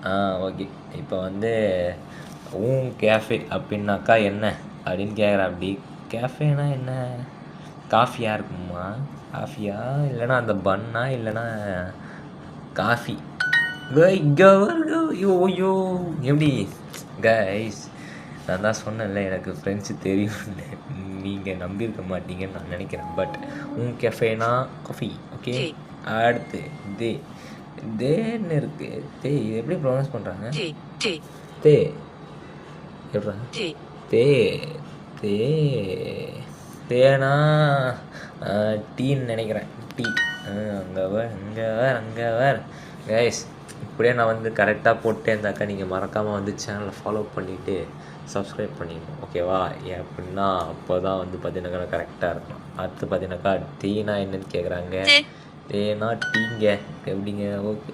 ஆ okay. இப்போ வந்து cafe அப்படின்னாக்கா என்ன அப்படின்னு கேட்குறேன். அப்படி கேஃபேனா என்ன? காஃபியா இருக்குமா? காஃபியா இல்லைன்னா அந்த பன்னா இல்லைன்னா காஃபி இங்கே ஐயோ ஐயோ எப்படி கைஸ் நான் தான் சொன்னேன்ல எனக்கு ஃப்ரெண்ட்ஸு தெரியும்னு. நீங்கள் நம்பியிருக்க மாட்டீங்கன்னு நான் நினைக்கிறேன். பட் கெஃபேனா காஃபி ஓகே. அடுத்து தே தேன்னு இருக்கு. தே எப்படி ப்ரொனவுன்ஸ் பண்ணுறாங்க? தே எப்படா தே தே தேனா டீன்னு நினைக்கிறேன். டீ அங்கே வேறு கைஸ் இப்படியே நான் வந்து கரெக்டாக போட்டே இருந்தாக்கா நீங்கள் மறக்காமல் வந்து சேனலை ஃபாலோ பண்ணிவிட்டு சப்ஸ்கிரைப் பண்ணிடணும் ஓகேவா? அப்படின்னா அப்போ தான் வந்து பார்த்தீங்கன்னாக்கா கரெக்டாக இருக்கும். அடுத்து பார்த்தீங்கன்னாக்கா டீனா என்னன்னு கேட்குறாங்க. தேனா டீங்க எப்படிங்க? ஓகே.